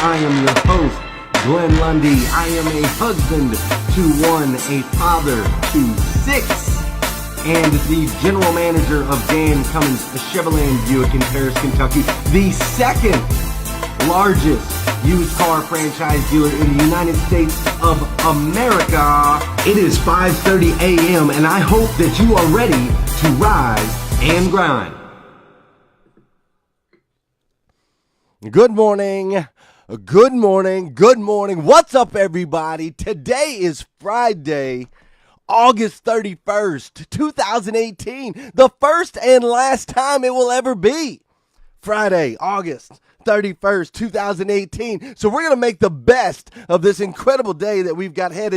I am your host, Glenn Lundy. I am a husband to one, a father to six, and the general manager of Dan Cummins Chevrolet Buick in Paris, Kentucky, the second largest used car franchise dealer in the United States of America. It is 5:30 a.m. and I hope that you are ready to rise and grind. Good morning. Good morning. Good morning. What's up, everybody? Today is Friday, August 31st, 2018. The first and last time it will ever be. Friday, August 31st, 2018. So we're going to make the best of this incredible day that we've got ahead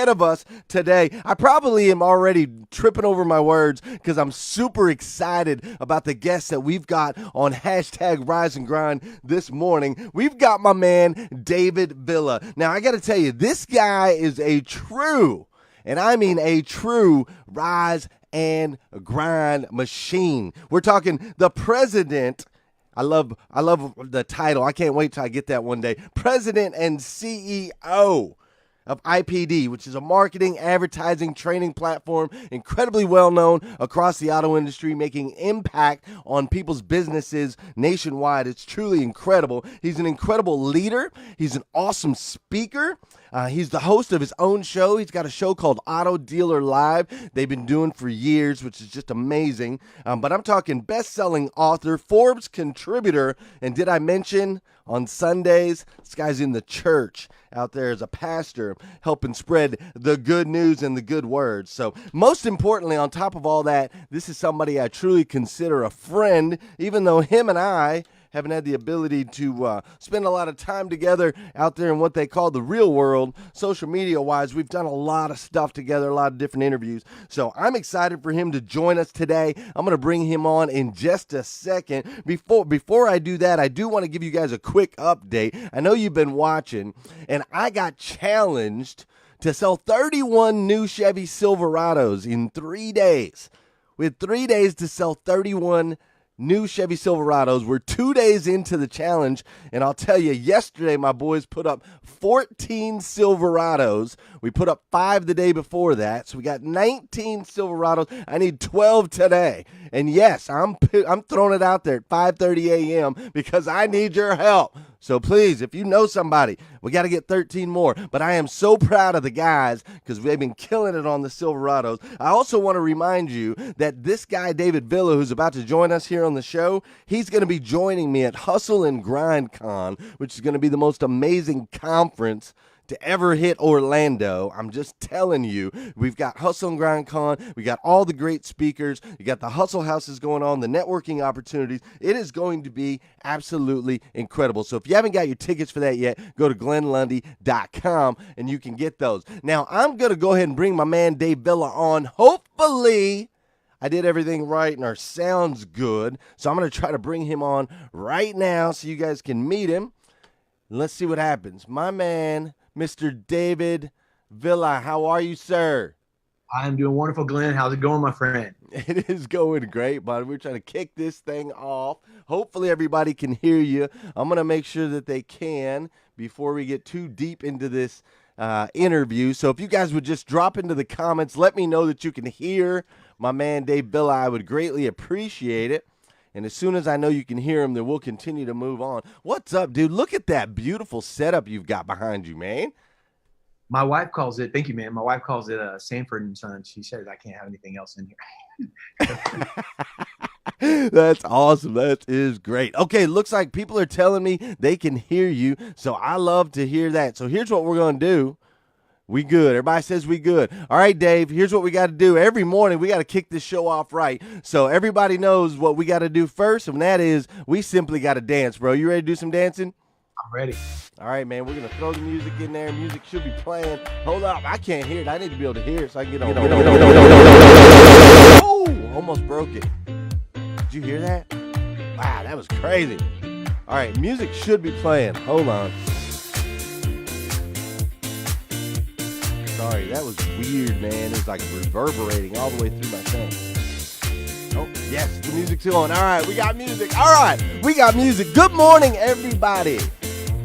of us today. I probably am already tripping over my words because I'm super excited about the guests that we've got on hashtag Rise and Grind this morning. We've got my man, David Villa. Now, I got to tell you, this guy is a true, and I mean a true rise and grind machine. We're talking the president. I love the title. I can't wait till I get that one day. President and CEO of IPD, which is a marketing, advertising, training platform, incredibly well known across the auto industry, making impact on people's businesses nationwide. It's truly incredible. He's an incredible leader. He's an awesome speaker. He's the host of his own show. He's got a show called Auto Dealer Live. They've been doing for years, which is just amazing. But I'm talking best-selling author, Forbes contributor, and did I mention on Sundays, this guy's in the church out there as a pastor, helping spread the good news and the good words. So most importantly, on top of all that, this is somebody I truly consider a friend, even though him and I haven't had the ability to spend a lot of time together out there in what they call the real world, social media-wise. We've done a lot of stuff together, a lot of different interviews. So I'm excited for him to join us today. I'm going to bring him on in just a second. Before I do that, I do want to give you guys a quick update. I know you've been watching, and I got challenged to sell 31 new Chevy Silverados in 3 days. We had 3 days to sell 31 new Chevy Silverados. We're 2 days into the challenge, and I'll tell you, yesterday my boys put up 14 Silverados. We put up 5 the day before that, so we got 19 Silverados. I need 12 today. And yes, I'm throwing it out there at 5:30 a.m. because I need your help. So please, if you know somebody, we got to get 13 more. But I am so proud of the guys because they've been killing it on the Silverados. I also want to remind you that this guy, David Villa, who's about to join us here on the show, he's going to be joining me at Hustle and Grind Con, which is going to be the most amazing conference to ever hit Orlando. I'm just telling you, we've got Hustle and Grind Con. We got all the great speakers. You got the hustle houses going on, the networking opportunities. It is going to be absolutely incredible. So if you haven't got your tickets for that yet, go to glennlundy.com and you can get those. Now, I'm going to go ahead and bring my man Dave Villa on. Hopefully I did everything right and our sound's good. So I'm going to try to bring him on right now so you guys can meet him. Let's see what happens. My man, Mr. David Villa, how are you, sir? I'm doing wonderful, Glenn. How's it going, my friend? It is going great, bud. We're trying to kick this thing off. Hopefully everybody can hear you. I'm going to make sure that they can before we get too deep into this interview. So if you guys would just drop into the comments, let me know that you can hear my man Dave Villa. I would greatly appreciate it. And as soon as I know you can hear him, then we'll continue to move on. What's up, dude? Look at that beautiful setup you've got behind you, man. My wife calls it, thank you, man. My wife calls it Sanford and Son. She says I can't have anything else in here. That's awesome. That is great. Okay, looks like people are telling me they can hear you, so I love to hear that. So here's what we're going to do. We good. Everybody says we good. All right, Dave, here's what we got to do. Every morning, we got to kick this show off right. So everybody knows what we got to do first, and that is we simply got to dance, bro. You ready to do some dancing? I'm ready. All right, man, we're going to throw the music in there. Music should be playing. Hold up. I can't hear it. I need to be able to hear it so I can get on. Oh, almost broke it. Did you hear that? Wow, that was crazy. All right, music should be playing. Hold on. Sorry, that was weird, man. It was like reverberating all the way through my thing. Oh, Yes, the music's on. All right, we got music. All right, we got music. Good morning, everybody.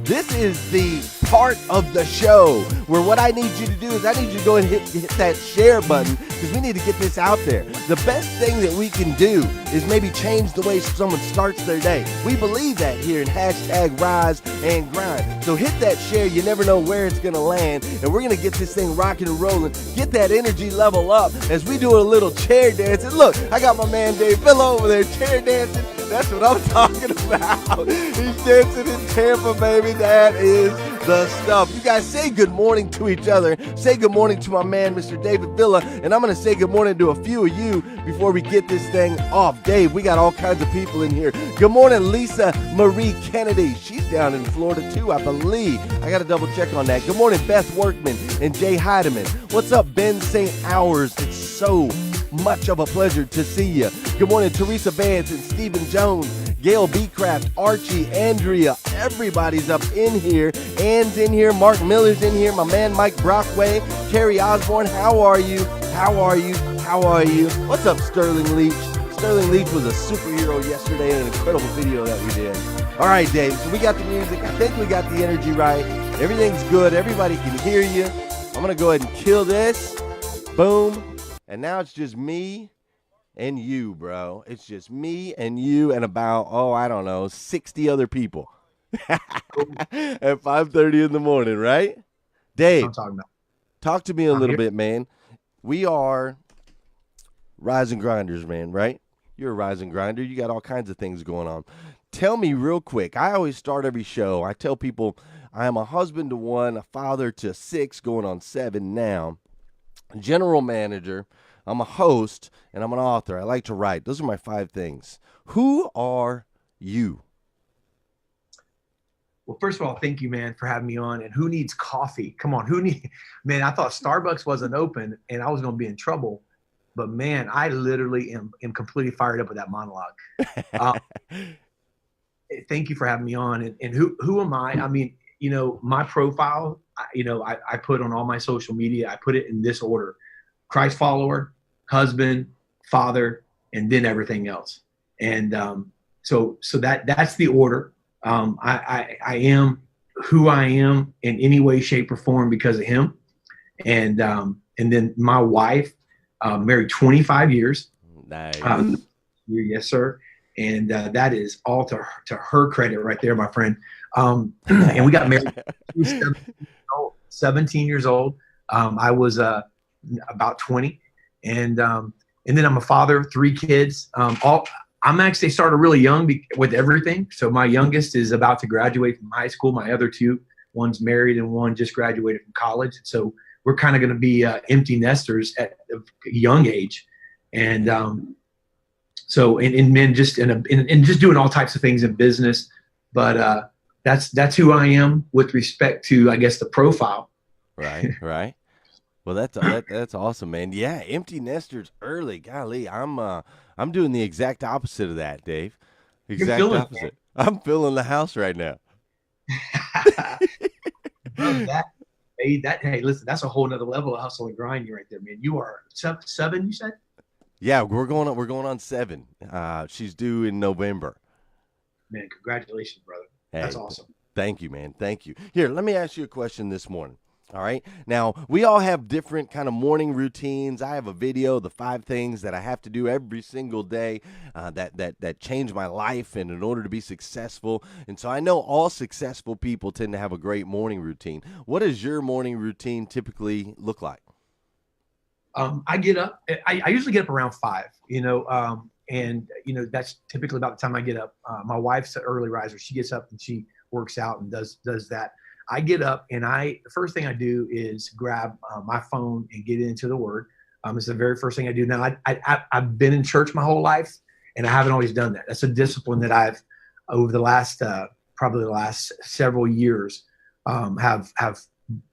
This is the part of the show where what I need you to do is I need you to go and hit that share button because we need to get this out there. The best thing that we can do is maybe change the way someone starts their day. We believe that here in hashtag Rise and Grind. So hit that share. You never know where it's going to land. And we're going to get this thing rocking and rolling. Get that energy level up as we do a little chair dance. And look, I got my man Dave Villa over there chair dancing. That's what I'm talking about. He's dancing in Tampa, baby. That is the stuff. You guys say good morning to each other. Say good morning to my man, Mr. David Villa. And I'm going to say good morning to a few of you before we get this thing off. Dave, we got all kinds of people in here. Good morning, Lisa Marie Kennedy. She's down in Florida, too, I believe. I got to double check on that. Good morning, Beth Workman and Jay Heidemann. What's up, Ben St. Hours? It's so much of a pleasure to see you. Good morning, Teresa Vance and Stephen Jones, Gail Beecraft, Archie, Andrea. Everybody's up in here. Ann's in here. Mark Miller's in here. My man Mike Brockway, Carrie Osborne. How are you? How are you? How are you? What's up, Sterling Leach? Sterling Leach was a superhero yesterday in an incredible video that we did. All right, Dave. So we got the music. I think we got the energy right. Everything's good. Everybody can hear you. I'm going to go ahead and kill this. Boom. And now it's just me and you, bro. It's just me and you and about, I don't know, 60 other people at 5:30 in the morning, right? Dave, I'm talking about. Talk to me a little bit, man. We are Rise and Grinders, man, right? You're a Rise and Grinder. You got all kinds of things going on. Tell me real quick. I always start every show. I tell people I am a husband to 1, a father to 6, going on 7 now. General manager, I'm a host, and I'm an author. I like to write. Those are my 5 things. Who are you? Well, first of all, thank you, man, for having me on. And who needs coffee? Come on, man, I thought Starbucks wasn't open and I was going to be in trouble. But, man, I literally am completely fired up with that monologue. Thank you for having me on. And who am I? I mean, my profile, I put on all my social media, I put it in this order: Christ follower, husband, father, and then everything else. And so that's the order. I am who I am in any way, shape, or form because of him. And then my wife, married 25 years. Nice. Yes, sir. And that is all to her credit right there, my friend. And we got married. 17 years old. I was about 20, and then I'm a father of 3 kids. I'm actually started really young with everything. So my youngest is about to graduate from high school. My other 2, one's married and one just graduated from college. So we're kind of going to be empty nesters at a young age, and so men just and just doing all types of things in business. But that's who I am with respect to, I guess, the profile. Right. Well, that's awesome, man. Yeah, empty nesters early. Golly, I'm doing the exact opposite of that, Dave. Exact opposite. I'm filling the house right now. Hey, listen, that's a whole nother level of hustle and grind right there, man. You are 7, you said? Yeah, we're going on 7. She's due in November. Man, congratulations, brother. That's awesome. Thank you, man. Thank you. Here, let me ask you a question this morning. All right. Now, we all have different kind of morning routines. I have a video, the 5 things that I have to do every single day that change my life and in order to be successful. And so I know all successful people tend to have a great morning routine. What does your morning routine typically look like? I get up. I usually get up around 5, and that's typically about the time I get up. My wife's an early riser. She gets up and she works out and does that. I get up and the first thing I do is grab my phone and get into the Word. It's the very first thing I do. Now, I've been in church my whole life, and I haven't always done that. That's a discipline that I've, over the last probably the last several years, have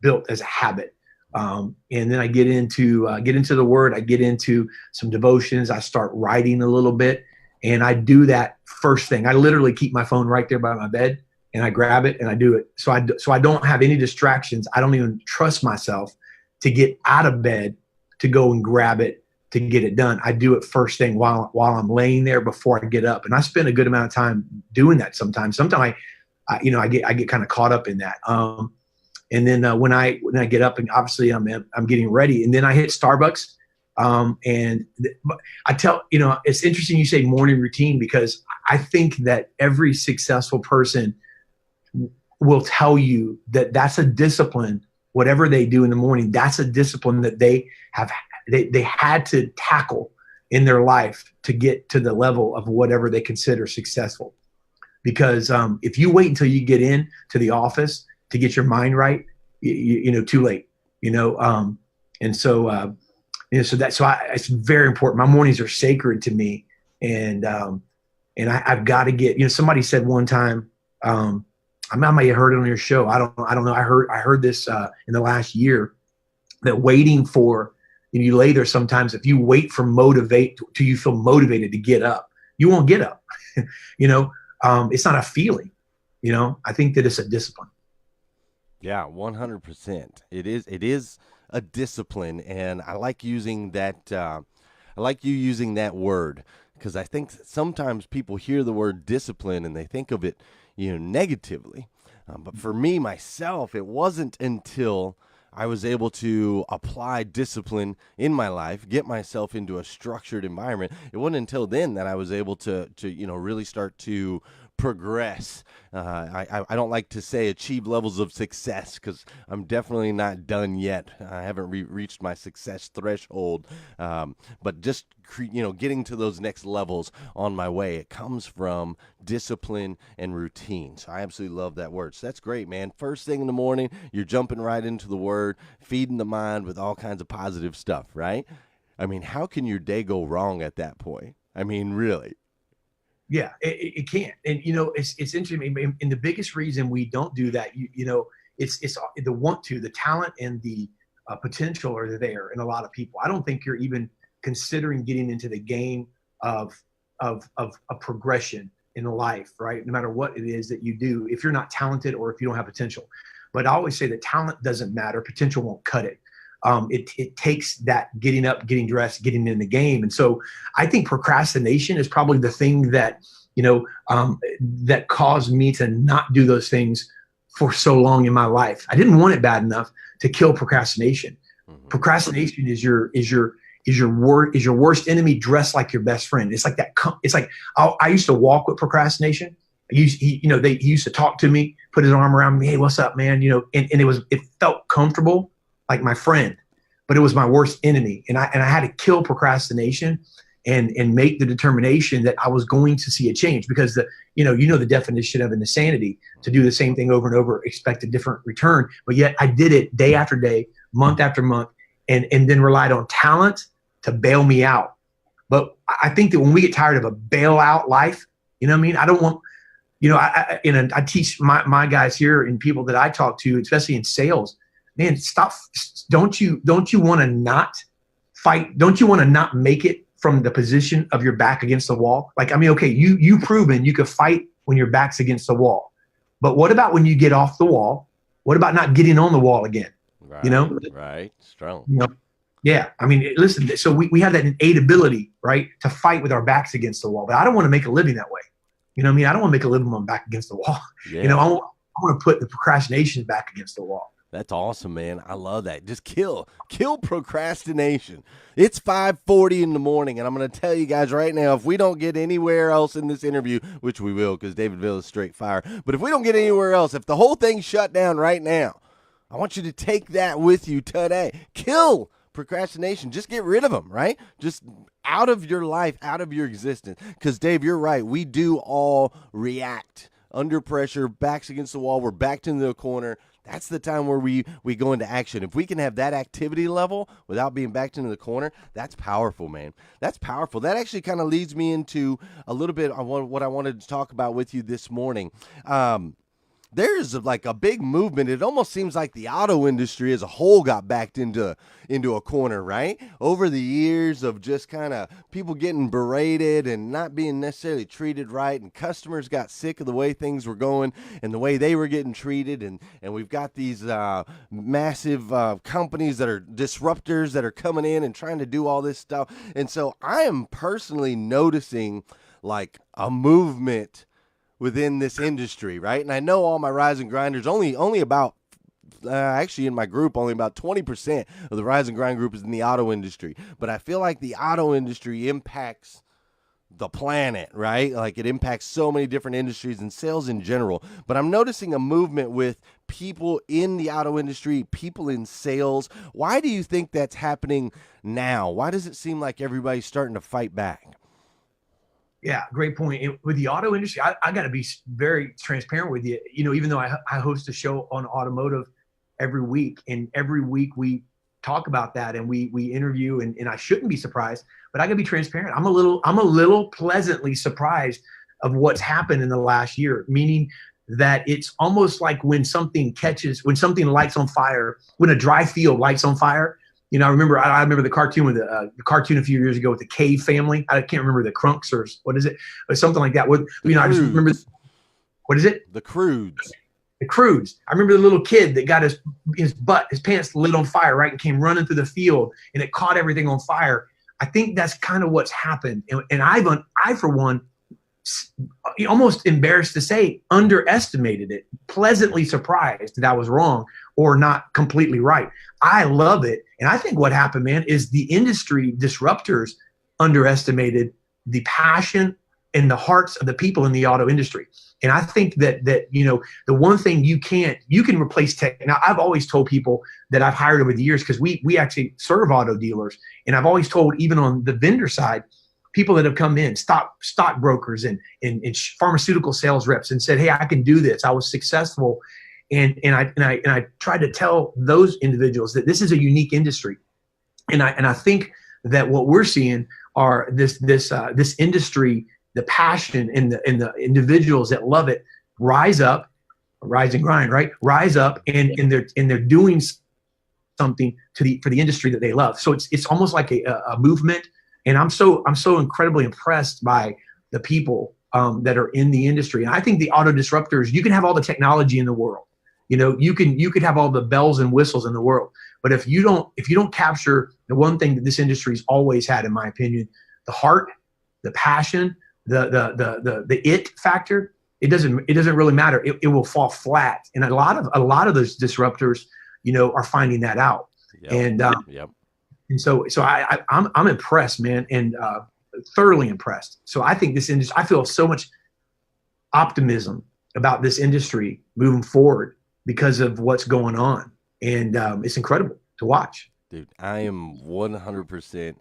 built as a habit. And then I get into the Word. I get into some devotions. I start writing a little bit, and I do that first thing. I literally keep my phone right there by my bed, and I grab it and I do it. So I don't have any distractions. I don't even trust myself to get out of bed to go and grab it to get it done. I do it first thing while I'm laying there before I get up, and I spend a good amount of time doing that. Sometimes I get kind of caught up in that. And then when I get up, and obviously I'm getting ready, and then I hit Starbucks. I tell, it's interesting you say morning routine, because I think that every successful person will tell you that that's a discipline. Whatever they do in the morning, that's a discipline that they had to tackle in their life to get to the level of whatever they consider successful. Because if you wait until you get in to the office to get your mind right, too late. It's very important. My mornings are sacred to me, and I've got to get. Somebody said one time, I might have heard it on your show. I don't know. I heard this in the last year, that waiting for, you lay there sometimes. If you wait for till you feel motivated to get up, you won't get up. It's not a feeling. I think that it's a discipline. Yeah, 100%. It is a discipline, and I like using that. I like you using that word, because I think sometimes people hear the word discipline and they think of it, negatively. But for me, myself, it wasn't until I was able to apply discipline in my life, get myself into a structured environment. It wasn't until then that I was able to really start to progress. I don't like to say achieve levels of success, because I'm definitely not done yet. I haven't reached my success threshold. But just getting to those next levels on my way, it comes from discipline and routine. So I absolutely love that word. So that's great, man. First thing in the morning, you're jumping right into the word, feeding the mind with all kinds of positive stuff, right? I mean, how can your day go wrong at that point? I mean, really? Yeah, it can't. And, it's interesting. And the biggest reason we don't do that, it's the talent and the potential are there in a lot of people. I don't think you're even considering getting into the game of a progression in life, right? No matter what it is that you do, if you're not talented or if you don't have potential. But I always say that talent doesn't matter. Potential won't cut it. It takes that getting up, getting dressed, getting in the game. And so I think procrastination is probably the thing that, that caused me to not do those things for so long in my life. I didn't want it bad enough to kill procrastination. Mm-hmm. Procrastination is your worst enemy dressed like your best friend. It's like that. It's like I used to walk with procrastination. He used to talk to me, put his arm around me. Hey, what's up, man? And it felt comfortable, like my friend, but it was my worst enemy. And I had to kill procrastination and make the determination that I was going to see a change, because the definition of an insanity, to do the same thing over and over, expect a different return. But yet I did it day after day, month after month, and then relied on talent to bail me out. But I think that when we get tired of a bailout life, I don't want, I teach my guys here and people that I talk to, especially in sales, man, stop. Don't you want to not fight? Don't you want to not make it from the position of your back against the wall? Okay, you've proven you could fight when your back's against the wall. But what about when you get off the wall? What about not getting on the wall again? Right, right. Strong. Yeah. Listen, so we have that innate ability, right, to fight with our backs against the wall. But I don't want to make a living that way. I don't want to make a living with my back against the wall. Yeah. I want to put the procrastination back against the wall. That's awesome, man. I love that. Just kill procrastination. It's 5:40 in the morning, and I'm going to tell you guys right now, if we don't get anywhere else in this interview, which we will, because Davidville is straight fire, but if we don't get anywhere else, if the whole thing's shut down right now, I want you to take that with you today. Kill procrastination. Just get rid of them, right? Just out of your life, out of your existence. Because, Dave, you're right. We do all react under pressure, backs against the wall. We're backed into the corner. That's the time where we go into action. If we can have that activity level without being backed into the corner, that's powerful, man. That's powerful. That actually kind of leads me into a little bit on what I wanted to talk about with you this morning. there's like a big movement. It almost seems like the auto industry as a whole got backed into a corner, right? Over the years of just kind of people getting berated and not being necessarily treated right, and customers got sick of the way things were going and the way they were getting treated, and we've got these massive companies that are disruptors that are coming in and trying to do all this stuff. And so I am personally noticing like a movement within this industry, right? And I know all my rise and grinders, only about actually in my group, only about 20% of the rise and grind group is in the auto industry. But I feel like the auto industry impacts the planet, right? Like it impacts so many different industries and sales in general. But I'm noticing a movement with people in the auto industry, people in sales. Why do you think that's happening now? Why does it seem like everybody's starting to fight back? Yeah, great point. With the auto industry, I got to be very transparent with you. You know, even though I host a show on automotive every week, and every week we talk about that and we interview, and I shouldn't be surprised, but I got to be transparent. I'm a little pleasantly surprised of what's happened in the last year, meaning that it's almost like when something lights on fire, when a dry field lights on fire. You know, I remember the cartoon with the cartoon a few years ago with the Cave family. I can't remember the Crunks or what is it, but something like that. I just remember, what is it? The Crudes. The Crudes. I remember the little kid that got his pants lit on fire, right, and came running through the field, and it caught everything on fire. I think that's kind of what's happened, and I for one, almost embarrassed to say, underestimated it. Pleasantly surprised that I was wrong or not completely right. I love it. And I think what happened, man, is the industry disruptors underestimated the passion and the hearts of the people in the auto industry. And I think that you know, the one thing you can replace tech. Now, I've always told people that I've hired over the years, because we actually serve auto dealers. And I've always told, even on the vendor side, people that have come in, stock brokers and pharmaceutical sales reps, and said, hey, I can do this. I was successful. And I tried to tell those individuals that this is a unique industry. And I think that what we're seeing are this industry, the passion and the individuals that love it rise and grind, right? Rise up and they're doing something for the industry that they love. So it's almost like a movement. And I'm so incredibly impressed by the people that are in the industry. And I think the auto disruptors, you can have all the technology in the world. You know, you could have all the bells and whistles in the world, but if you don't capture the one thing that this industry's always had, in my opinion, the heart, the passion, the it factor, it doesn't really matter. It will fall flat. And a lot of those disruptors, you know, are finding that out. Yep. And so I'm impressed, man, and thoroughly impressed. So I think this industry, I feel so much optimism about this industry moving forward because of what's going on. And it's incredible to watch. Dude, I am 100%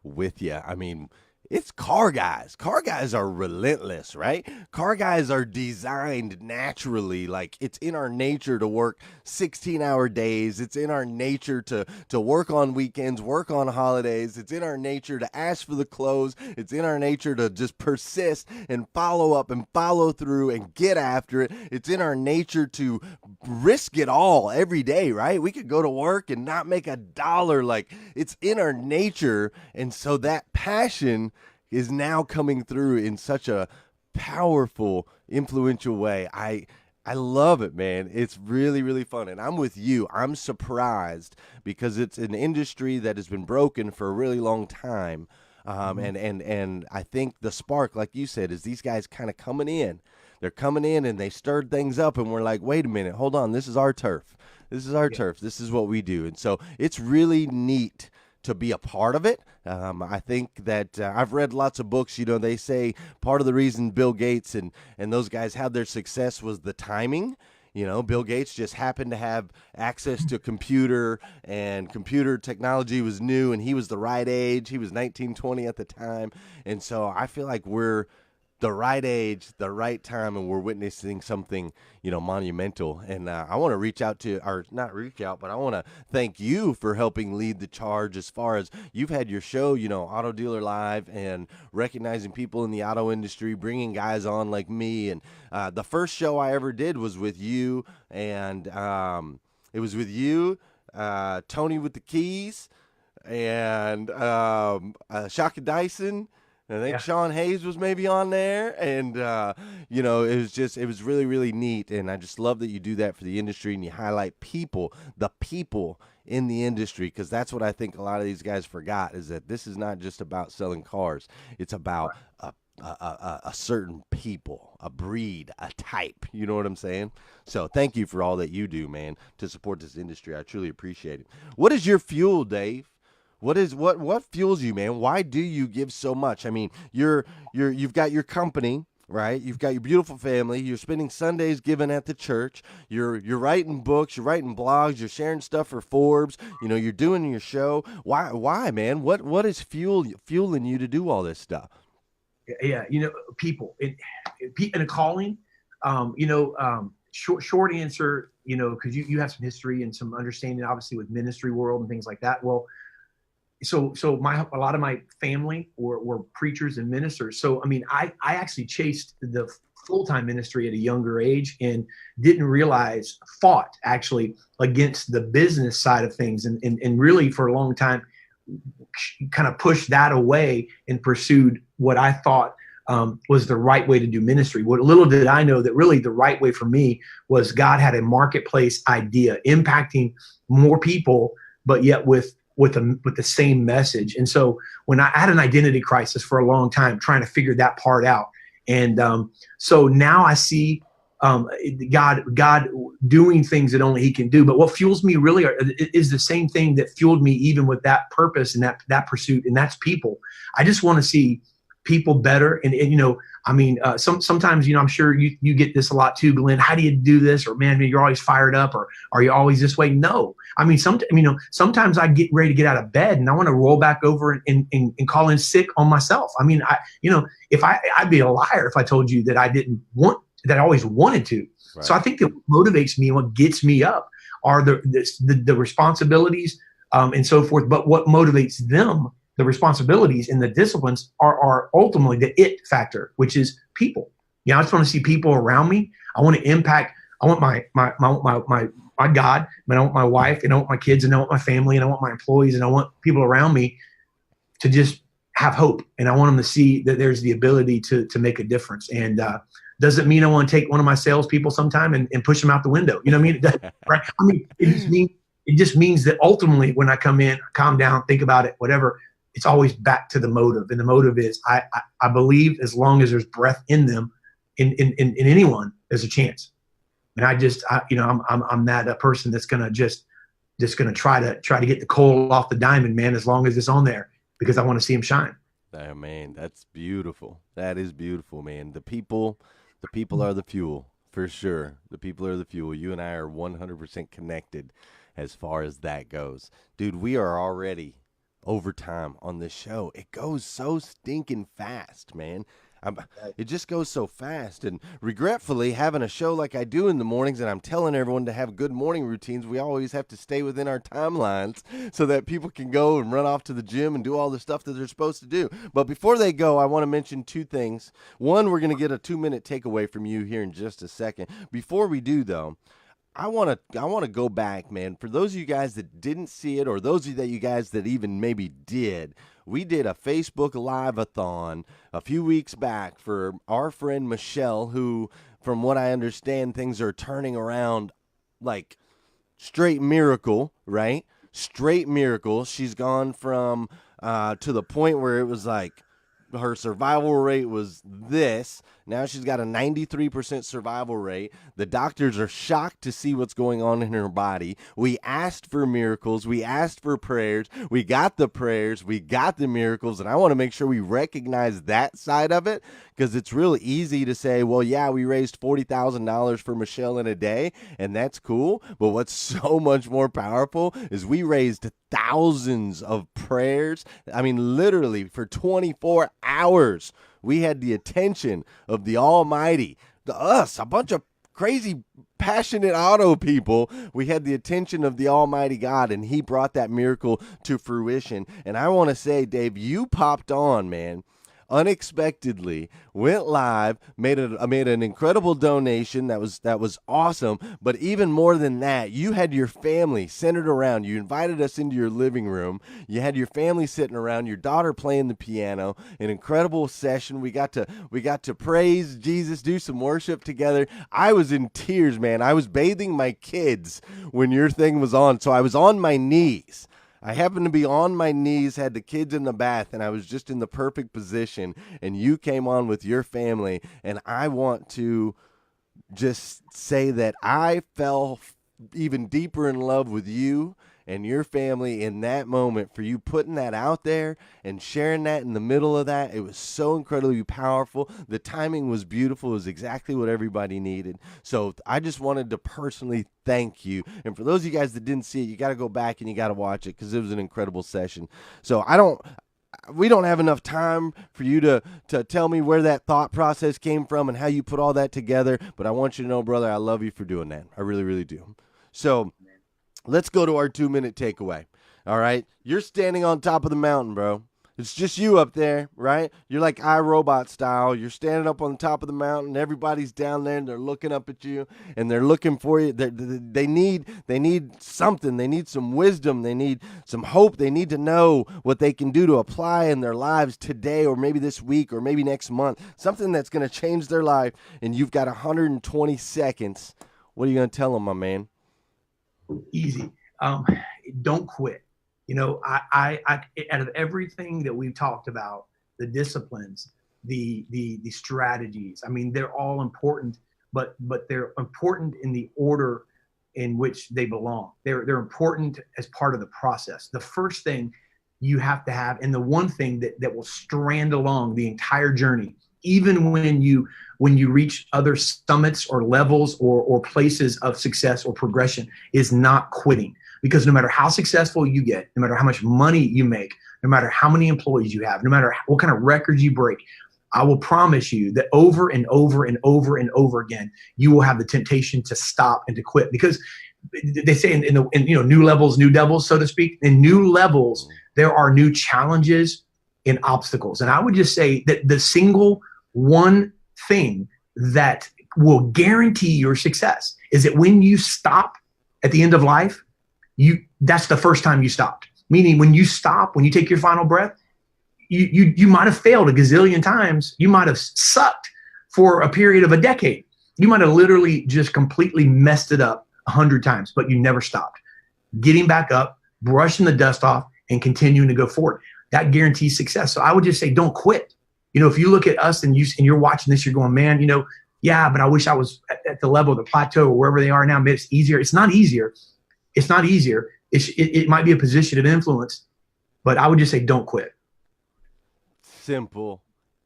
with you. I mean, it's car guys. Car guys are relentless, right? Car guys are designed naturally. Like, it's in our nature to work 16-hour days. It's in our nature to work on weekends, work on holidays. It's in our nature to ask for the close. It's in our nature to just persist and follow up and follow through and get after it. It's in our nature to risk it all every day, right? We could go to work and not make $1. Like, it's in our nature. And so that passion is now coming through in such a powerful, influential way. I love it, man. It's really, really fun. And I'm with you. I'm surprised because it's an industry that has been broken for a really long time. And I think the spark, like you said, is these guys kind of coming in. They're coming in and they stirred things up, and we're like, wait a minute, hold on. This is our turf. This is our turf. This is what we do. And so it's really neat to be a part of it. I think that I've read lots of books. You know, they say part of the reason Bill Gates and those guys had their success was the timing. You know, Bill Gates just happened to have access to computer, and computer technology was new, and he was the right age. He was 19, 20 at the time. And so I feel like we're the right age, the right time, and we're witnessing something, monumental. And I want to reach out to, or not reach out, but I want to thank you for helping lead the charge as far as you've had your show, Auto Dealer Live, and recognizing people in the auto industry, bringing guys on like me. And the first show I ever did was with you, and it was with you, Tony with the keys, and Shaka Dyson. I think Sean Hayes was maybe on there, and it was really, really neat. And I just love that you do that for the industry, and you highlight the people in the industry, because that's what I think a lot of these guys forgot, is that this is not just about selling cars. It's about a certain people, a breed, a type. You know what I'm saying? So thank you for all that you do, man, to support this industry. I truly appreciate it. What is your fuel, Dave? What fuels you, man? Why do you give so much? I mean, you've got your company, right? You've got your beautiful family. You're spending Sundays giving at the church. You're writing books. You're writing blogs. You're sharing stuff for Forbes. You're doing your show. Why, man? What is fueling you to do all this stuff? Yeah, people in a calling. Short answer. Because you have some history and some understanding, obviously, with ministry world and things like that. Well. So a lot of my family were preachers and ministers. So, I mean, I actually chased the full-time ministry at a younger age and fought actually against the business side of things. And really for a long time, kind of pushed that away and pursued what I thought was the right way to do ministry. What little did I know that really the right way for me was God had a marketplace idea, impacting more people, but yet with the same message. And so when I had an identity crisis for a long time, trying to figure that part out. And so now I see God doing things that only he can do. But what fuels me really is the same thing that fueled me even with that purpose and that pursuit, and that's people. I just want to see people better. And sometimes, I'm sure you get this a lot too, Glenn. How do you do this? Or man, you're always fired up, or are you always this way? No. I mean, sometimes I get ready to get out of bed and I want to roll back over and call in sick on myself. I mean, I'd be a liar if I told you that I always wanted to. Right. So I think that what motivates me and what gets me up are the responsibilities and so forth. But what motivates them, the responsibilities and the disciplines, are ultimately the it factor, which is people. I just want to see people around me. I want to impact. I want my God, and I want my wife, and I want my kids, and I want my family, and I want my employees, and I want people around me to just have hope. And I want them to see that there's the ability to make a difference. And doesn't mean I want to take one of my salespeople sometime and push them out the window. You know what I mean? Right? I mean, it just means that ultimately when I come in, calm down, think about it, whatever, it's always back to the motive. And the motive is I believe as long as there's breath in them, in anyone, there's a chance. And I'm that person that's gonna just gonna try to get the coal off the diamond, man, as long as it's on there, because I want to see him shine. Oh, man, that's beautiful. That is beautiful, man. The people are the fuel, for sure. The people are the fuel. You and I are 100% connected as far as that goes. Dude, we are already over time on this show. It goes so stinking fast, man. It just goes so fast. And regretfully, having a show like I do in the mornings, and I'm telling everyone to have good morning routines, we always have to stay within our timelines so that people can go and run off to the gym and do all the stuff that they're supposed to do. But before they go, I want to mention two things. One, we're going to get a 2-minute takeaway from you here in just a second. Before we do, though, I want to go back, man. For those of you guys that didn't see it, or those of you guys that even maybe did, we did a Facebook Live-a-thon a few weeks back for our friend Michelle, who, from what I understand, things are turning around like straight miracle, right? Straight miracle. She's gone from to the point where it was like her survival rate was this. Now she's got a 93% survival rate. The doctors are shocked to see what's going on in her body. We asked for miracles. We asked for prayers. We got the prayers. We got the miracles. And I want to make sure we recognize that side of it, because it's real easy to say, well, yeah, we raised $40,000 for Michelle in a day, and that's cool. But what's so much more powerful is we raised thousands of prayers. I mean, literally for 24 hours. We had the attention of the Almighty, us, a bunch of crazy, passionate auto people. We had the attention of the Almighty God, and he brought that miracle to fruition. And I want to say, Dave, you popped on, man, unexpectedly, went live, made an incredible donation. That was awesome. But even more than that, you had your family centered around you. Invited us into your living room. You had your family sitting around, your daughter playing the piano. An incredible session. We got to praise Jesus, do some worship together. I was in tears, man. I was bathing my kids when your thing was on, so I was on my knees. I happened to be on my knees, had the kids in the bath, and I was just in the perfect position, and you came on with your family, and I want to just say that I fell even deeper in love with you and your family in that moment, for you putting that out there and sharing that in the middle of that. It was so incredibly powerful. The timing was beautiful. It was exactly what everybody needed. So I just wanted to personally thank you. And for those of you guys that didn't see it, you got to go back and you got to watch it, because it was an incredible session. So we don't have enough time for you to tell me where that thought process came from and how you put all that together. But I want you to know, brother, I love you for doing that. I really, really do. So let's go to our 2-minute takeaway. All right. You're standing on top of the mountain, bro. It's just you up there, right? You're like iRobot style. You're standing up on the top of the mountain. Everybody's down there, and they're looking up at you, and they're looking for you. They need something. They need some wisdom. They need some hope. They need to know what they can do to apply in their lives today, or maybe this week, or maybe next month. Something that's going to change their life, and you've got 120 seconds. What are you going to tell them, my man? Easy. Don't quit. You know, I out of everything that we've talked about, the disciplines, the strategies, I mean, they're all important, but they're important in the order in which they belong. They're important as part of the process. The first thing you have to have, and the one thing that will strand along the entire journey, even when you reach other summits or levels or places of success or progression, is not quitting. Because no matter how successful you get, no matter how much money you make, no matter how many employees you have, no matter what kind of records you break, I will promise you that over and over and over and over again, you will have the temptation to stop and to quit. Because they say in new levels, new devils, so to speak. In new levels, there are new challenges and obstacles. And I would just say that the single one thing that will guarantee your success is that when you stop at the end of life, that's the first time you stopped. Meaning when you stop, when you take your final breath, you might have failed a gazillion times. You might have sucked for a period of a decade. You might have literally just completely messed it up 100 times, but you never stopped. Getting back up, brushing the dust off, and continuing to go forward. That guarantees success. So I would just say, don't quit. You know, if you look at us and you're watching this, you're going, man, yeah, but I wish I was at the level of the plateau or wherever they are now. Maybe it's easier. It's not easier. It's not easier. It might be a position of influence, but I would just say don't quit. Simple,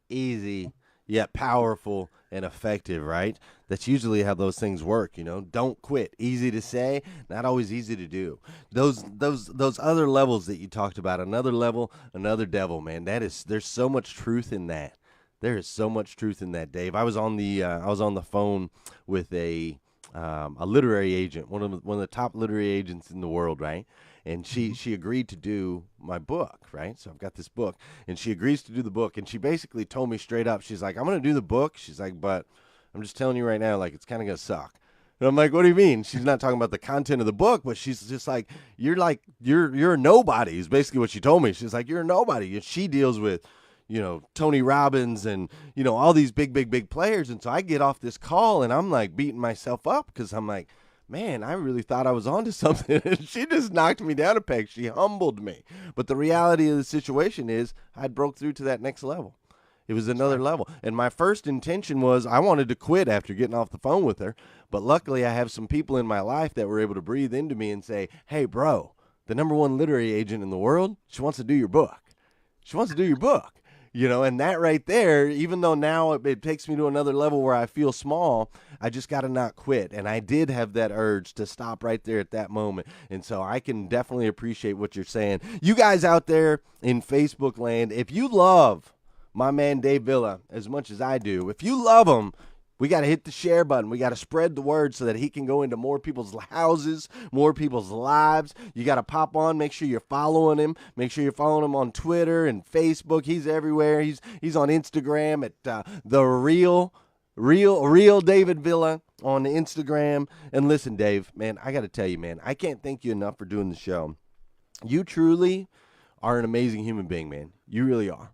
easy, yet powerful and effective, right? That's usually how those things work, Don't quit. Easy to say, not always easy to do. Those other levels that you talked about, another level, another devil, man. There's so much truth in that. There is so much truth in that, Dave. I was on the phone with a literary agent, one of the top literary agents in the world, right? And she agreed to do my book, right? So I've got this book, and she agrees to do the book, and she basically told me straight up, she's like, I'm going to do the book. She's like, but I'm just telling you right now, like, it's kind of going to suck. And I'm like, what do you mean? She's not talking about the content of the book, but she's just like, you're a nobody is basically what she told me. She's like, you're a nobody. And she deals with, Tony Robbins and, all these big players. And so I get off this call and I'm like beating myself up because I'm like, man, I really thought I was onto something. And she just knocked me down a peg. She humbled me. But the reality of the situation is I broke through to that next level. It was another level. And my first intention was I wanted to quit after getting off the phone with her. But luckily I have some people in my life that were able to breathe into me and say, hey, bro, the #1 literary agent in the world, she wants to do your book. She wants to do your book. And that right there, even though now it takes me to another level where I feel small, I just got to not quit. And I did have that urge to stop right there at that moment. And so I can definitely appreciate what you're saying. You guys out there in Facebook land, if you love my man Dave Villa as much as I do. If you love him, we got to hit the share button. We got to spread the word so that he can go into more people's houses, more people's lives. You got to pop on. Make sure you're following him. Make sure you're following him on Twitter and Facebook. He's everywhere. He's on Instagram at the real David Villa on Instagram. And listen, Dave, man, I got to tell you, man, I can't thank you enough for doing the show. You truly are an amazing human being, man. You really are.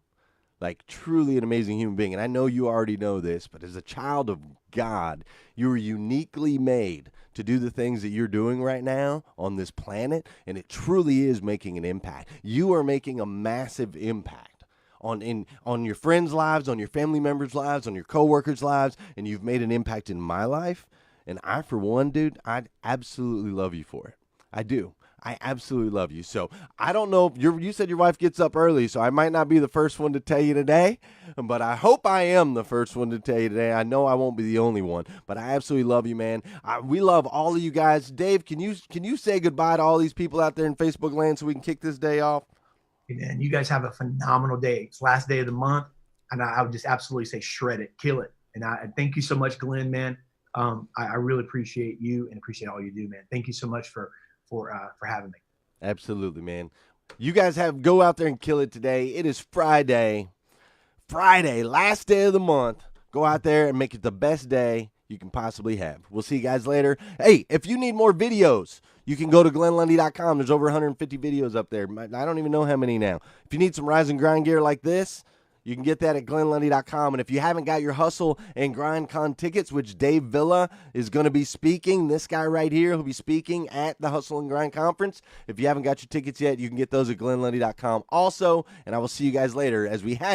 Like, truly an amazing human being. And I know you already know this, but as a child of God, you are uniquely made to do the things that you're doing right now on this planet, and it truly is making an impact. You are making a massive impact on your friends' lives, on your family members' lives, on your coworkers' lives, and you've made an impact in my life. And I, for one, dude, I absolutely love you for it. I do. I absolutely love you. So I don't know if you said your wife gets up early, so I might not be the first one to tell you today, but I hope I am the first one to tell you today. I know I won't be the only one, but I absolutely love you, man. We love all of you guys. Dave, can you say goodbye to all these people out there in Facebook land so we can kick this day off? And you guys have a phenomenal day. It's last day of the month, and I would just absolutely say shred it, kill it. And I thank you so much, Glenn, man. I really appreciate you and appreciate all you do, man. Thank you so much for having me. Absolutely, man. You guys go out there and kill it today. It is Friday, last day of the month. Go out there and make it the best day you can possibly have. We'll see you guys later. Hey, if you need more videos, you can go to GlennLundy.com. There's over 150 videos up there. I don't even know how many now. If you need some Rise and Grind gear like this, you can get that at GlennLundy.com. And if you haven't got your Hustle and Grind Con tickets, which Dave Villa is going to be speaking, this guy right here will be speaking at the Hustle and Grind Conference. If you haven't got your tickets yet, you can get those at GlennLundy.com also. And I will see you guys later as we have